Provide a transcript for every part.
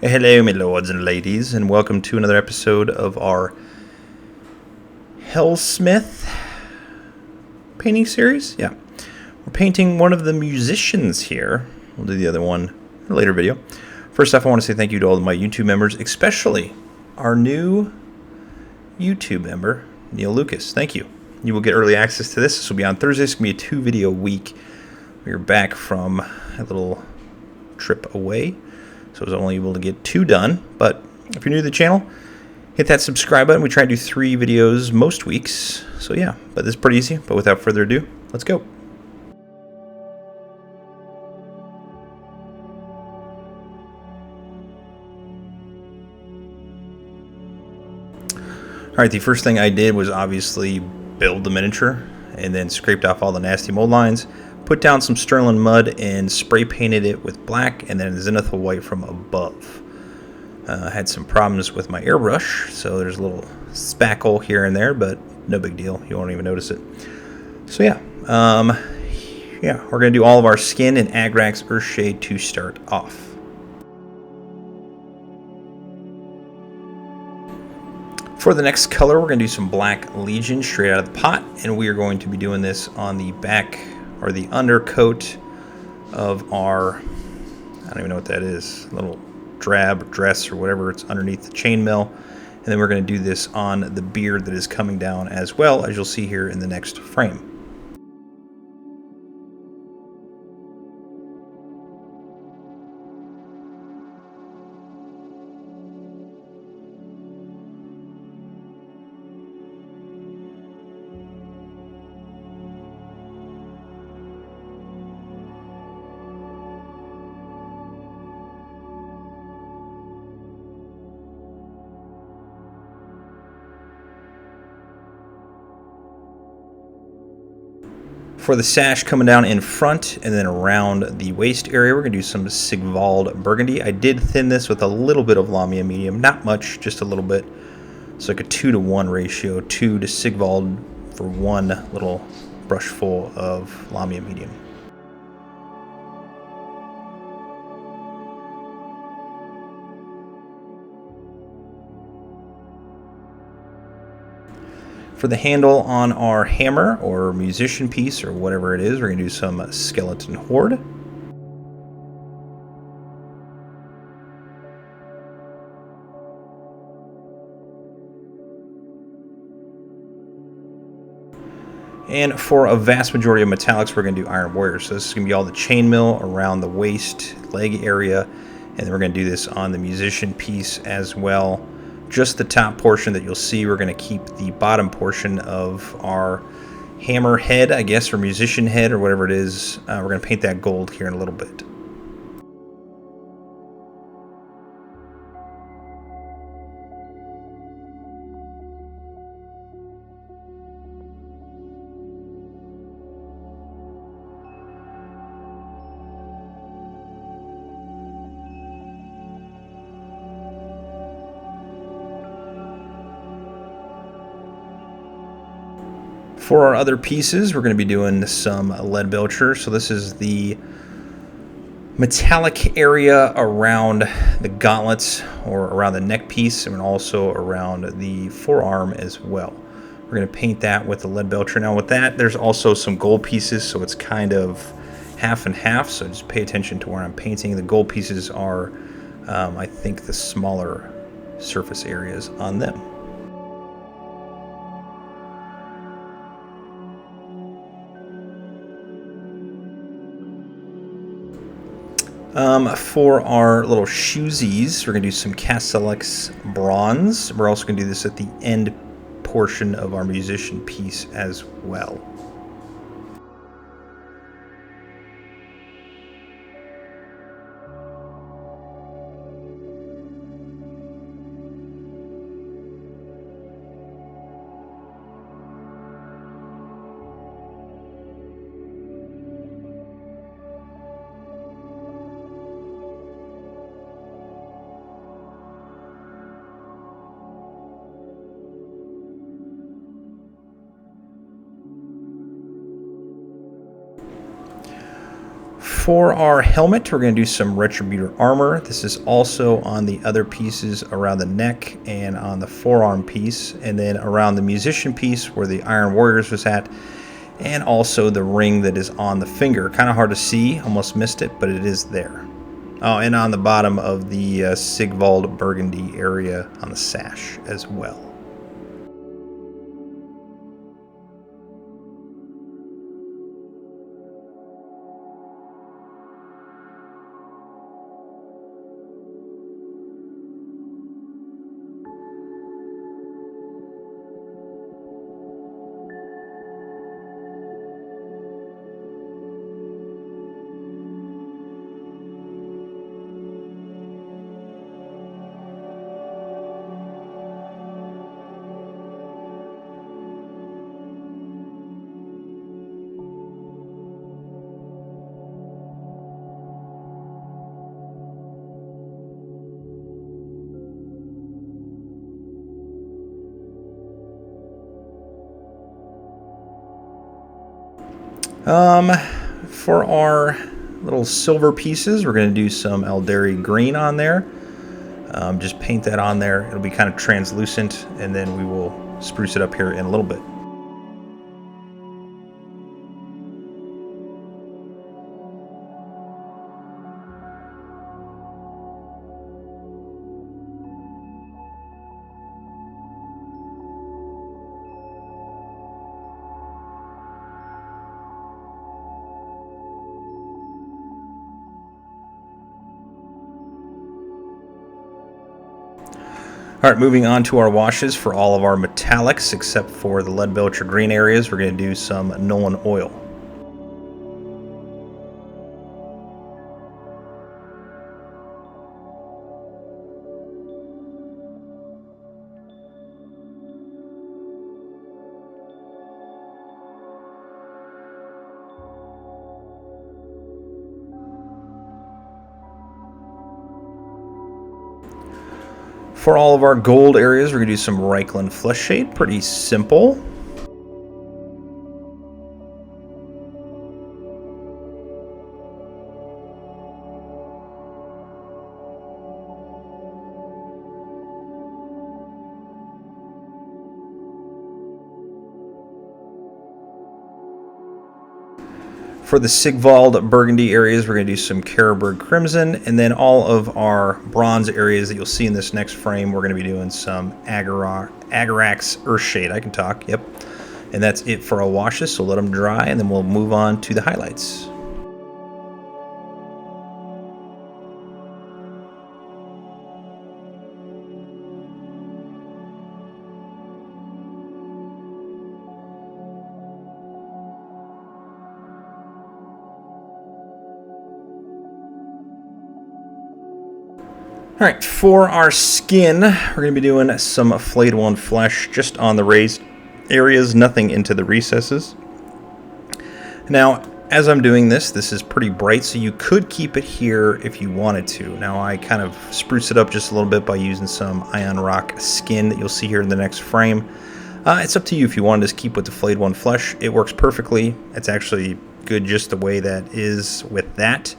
Hello, my lords and ladies, and welcome to another episode of our Helsmith painting series. Yeah, we're painting one of the musicians here. We'll do the other one in a later video. First off, I want to say thank you to all of my YouTube members, especially our new YouTube member, Neil Lucas. Thank you. You will get early access to this. This will be on Thursday. It's going to be a 2-video week. We are back from a little trip away, so I was only able to get 2 done. But if you're new to the channel, hit that subscribe button. We try to do 3 videos most weeks. So yeah, but this is pretty easy. But without further ado, let's go. Alright, the first thing I did was obviously build the miniature and then scraped off all the nasty mold lines. Put down some Stirland Mud and spray painted it with black and then zenithal white from above. Had some problems with my airbrush, so there's a little spackle here and there, but no big deal. You won't even notice it. So yeah, we're going to do all of our skin in Agrax Earthsahde to start off. For the next color, we're going to do some Black Legion straight out of the pot, and we are going to be doing this on the back or the undercoat of our, I don't even know what that is, little drab dress or whatever it's underneath the chainmail. And then we're going to do this on the beard that is coming down as well, as you'll see here in the next frame. For the sash coming down in front and then around the waist area, we're going to do some Sigvald Burbundy. I did thin this with a little bit of Lamia medium, not much, just a little bit. It's like a 2-to-1 ratio, 2 to Sigvald for 1 little brush full of Lamia medium. For the handle on our hammer or musician piece or whatever it is, we're going to do some skeleton horde. And for a vast majority of metallics, we're going to do iron warriors. So this is going to be all the chainmail around the waist, leg area, and then we're going to do this on the musician piece as well. Just the top portion that you'll see, we're going to keep the bottom portion of our hammer head, I guess, or musician head, or whatever it is. We're going to paint that gold here in a little bit. For our other pieces, we're going to be doing some Leadbelcher. So this is the metallic area around the gauntlets or around the neck piece and also around the forearm as well. We're going to paint that with the Leadbelcher. Now with that, there's also some gold pieces, so it's kind of half and half. So just pay attention to where I'm painting. The gold pieces are, I think, the smaller surface areas on them. For our little shoesies, we're going to do some Castallex Bronze. We're also going to do this at the end portion of our musician piece as well. For our helmet, we're going to do some Retributor Armour. This is also on the other pieces around the neck and on the forearm piece, and then around the Musician piece where the Iron Warriors was at, and also the ring that is on the finger. Kind of hard to see, almost missed it, but it is there. Oh, and on the bottom of the Sigvald Burbundy area on the sash as well. For our little silver pieces, we're going to do some Aeldari Green on there. Just paint that on there. It'll be kind of translucent, and then we will spruce it up here in a little bit. Alright, moving on to our washes for all of our metallics, except for the Leadbelcher green areas, we're going to do some Nulin Oil. For all of our gold areas, we're going to do some Reikland Fleshshade. Pretty simple. For the Sigvald Burbundy areas, we're going to do some Carroburg Crimson, and then all of our bronze areas that you'll see in this next frame, we're going to be doing some Agrax Earthsahde. I can talk, yep. And that's it for our washes, so let them dry, and then we'll move on to the highlights. Alright, for our skin, we're going to be doing some Flayed One Flesh just on the raised areas, nothing into the recesses. Now, as I'm doing this, this is pretty bright, so you could keep it here if you wanted to. Now, I kind of spruce it up just a little bit by using some Ionrach Skin that you'll see here in the next frame. It's up to you if you want to just keep with the Flayed One Flesh. It works perfectly. It's actually good just the way that is with that,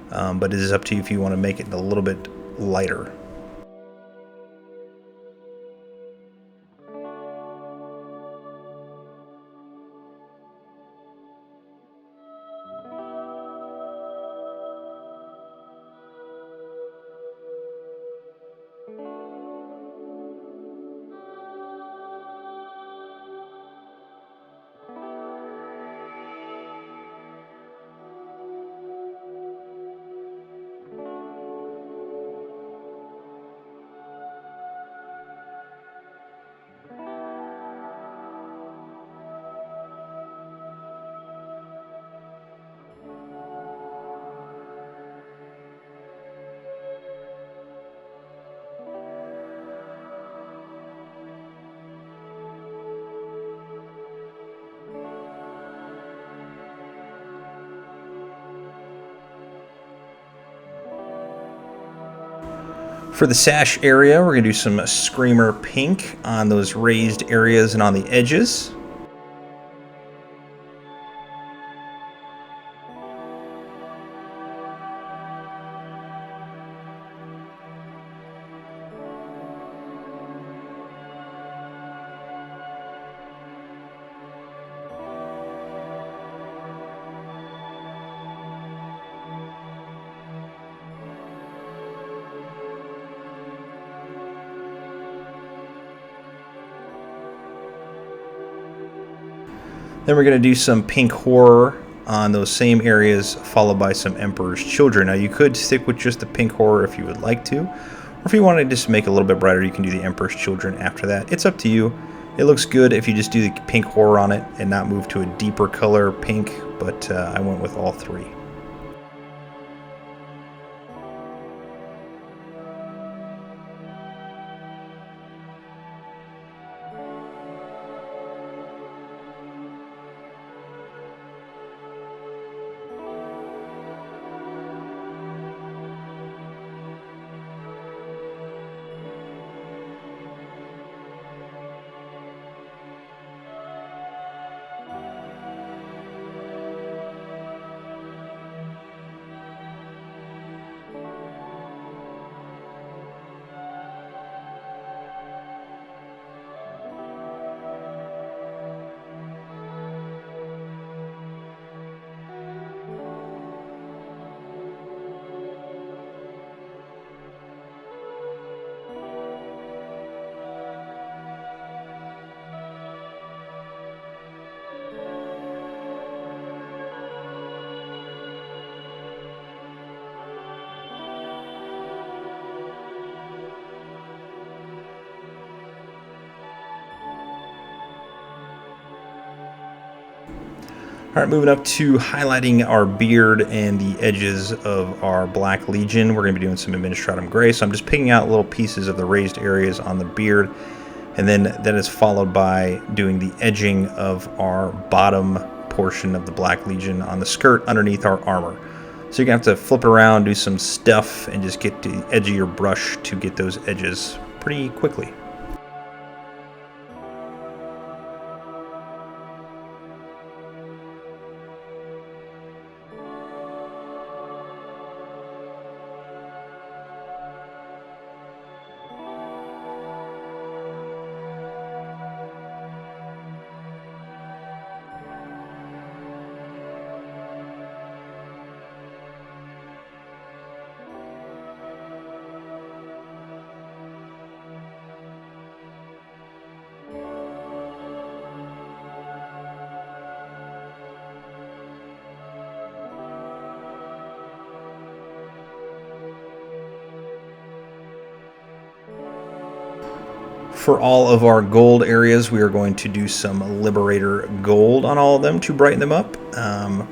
but it is up to you if you want to make it a little bit lighter. For the sash area, we're going to do some Screamer Pink on those raised areas and on the edges. Then we're going to do some pink horror on those same areas, followed by some Emperor's Children. Now you could stick with just the pink horror if you would like to, or if you want to just make it a little bit brighter, you can do the Emperor's Children after that. It's up to you. It looks good if you just do the pink horror on it and not move to a deeper color pink, but I went with all three. Alright, moving up to highlighting our beard and the edges of our Black Legion. We're going to be doing some Adminastrum Grey, so I'm just picking out little pieces of the raised areas on the beard, and then that is followed by doing the edging of our bottom portion of the Black Legion on the skirt underneath our armor. So you're going to have to flip around, do some stuff, and just get to the edge of your brush to get those edges pretty quickly. For all of our gold areas, we are going to do some Liberator Gold on all of them to brighten them up.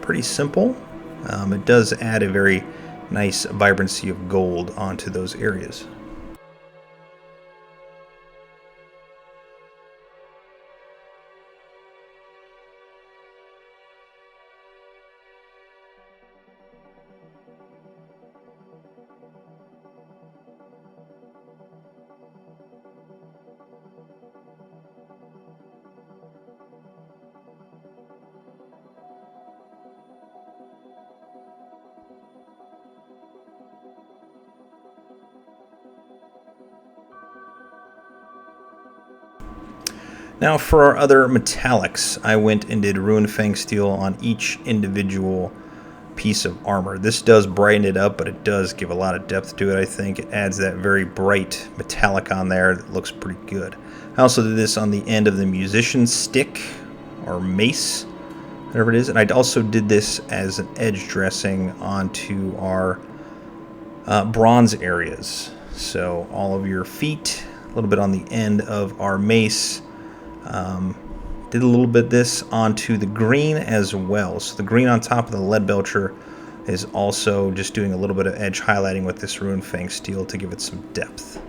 Pretty simple. It does add a very nice vibrancy of gold onto those areas. Now for our other metallics, I went and did Runefang Steel on each individual piece of armor. This does brighten it up, but it does give a lot of depth to it, I think. It adds that very bright metallic on there that looks pretty good. I also did this on the end of the musician's stick, or mace, whatever it is. And I also did this as an edge dressing onto our bronze areas. So all of your feet, a little bit on the end of our mace. Did a little bit this onto the green as well. So the green on top of the Leadbelcher is also just doing a little bit of edge highlighting with this Runefang Steel to give it some depth.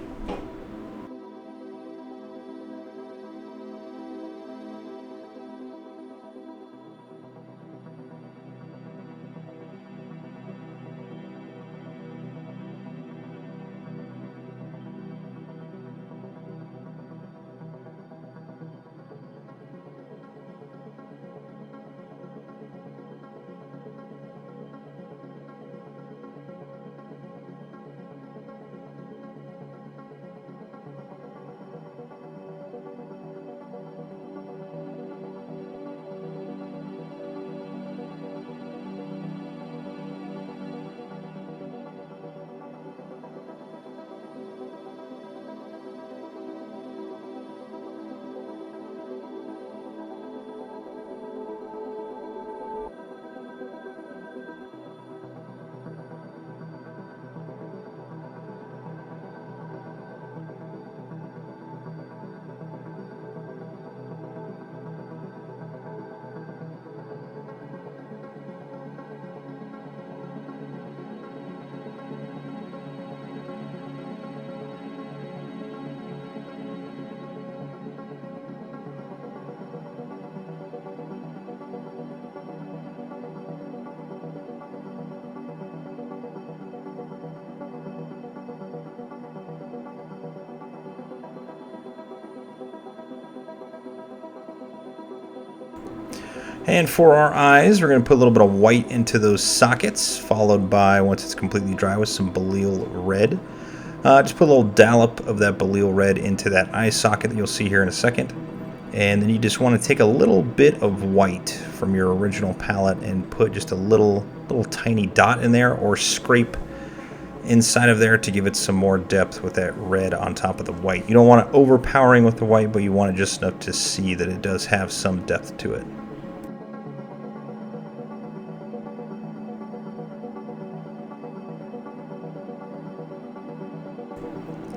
And for our eyes, we're going to put a little bit of white into those sockets, followed by, once it's completely dry, with some Baal Red. Just put a little dollop of that Baal Red into that eye socket that you'll see here in a second. And then you just want to take a little bit of white from your original palette and put just a little tiny dot in there, or scrape inside of there to give it some more depth with that red on top of the white. You don't want it overpowering with the white, but you want it just enough to see that it does have some depth to it.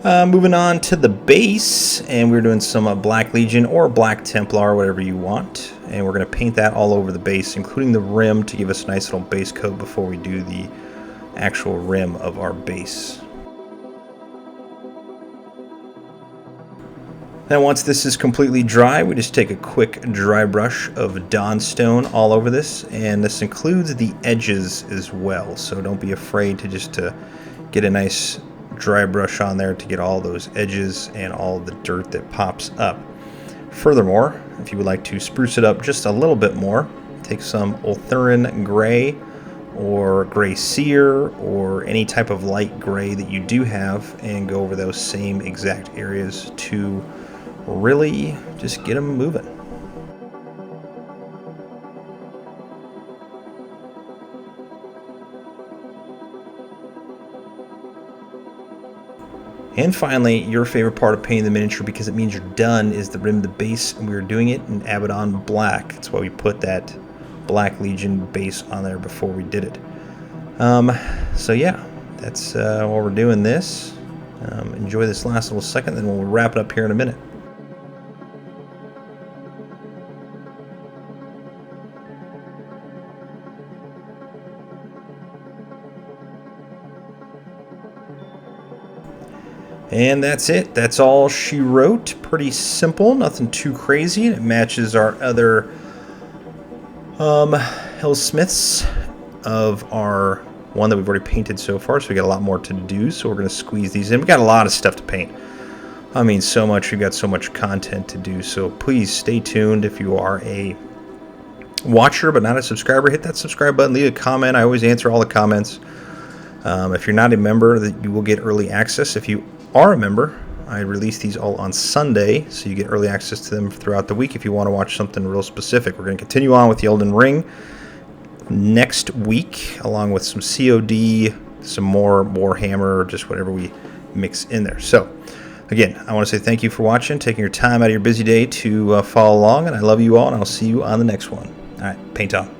Moving on to the base, and we're doing some Black Legion or Black Templar, whatever you want. And we're going to paint that all over the base, including the rim, to give us a nice little base coat before we do the actual rim of our base. Now once this is completely dry, we just take a quick dry brush of Dawnstone all over this, and this includes the edges as well, so don't be afraid to just get a nice dry brush on there to get all those edges and all the dirt that pops up. Furthermore, if you would like to spruce it up just a little bit more, take some Ulthuan Grey or Grey Seer or any type of light gray that you do have, and go over those same exact areas to really just get them moving. And finally, your favorite part of painting the miniature, because it means you're done, is the rim of the base, and we were doing it in Abaddon Black. That's why we put that Black Legion base on there before we did it. So yeah, that's why we're doing this. Enjoy this last little second, then we'll wrap it up here in a minute. And that's it. That's all she wrote. Pretty simple, nothing too crazy. It matches our other Helsmiths of our one that we've already painted so far, so we got a lot more to do, so we're going to squeeze these in. We've got a lot of stuff to paint. I mean, so much. We've got so much content to do, so please stay tuned. If you are a watcher but not a subscriber, hit that subscribe button, leave a comment. I always answer all the comments. If you're not a member, that you will get early access. If you are a member, I release these all on Sunday, so you get early access to them throughout the week if you want to watch something real specific. We're going to continue on with the Elden Ring next week, along with some COD, some more Warhammer, just whatever we mix in there. So, again, I want to say thank you for watching, taking your time out of your busy day to follow along, and I love you all, and I'll see you on the next one. All right, paint on.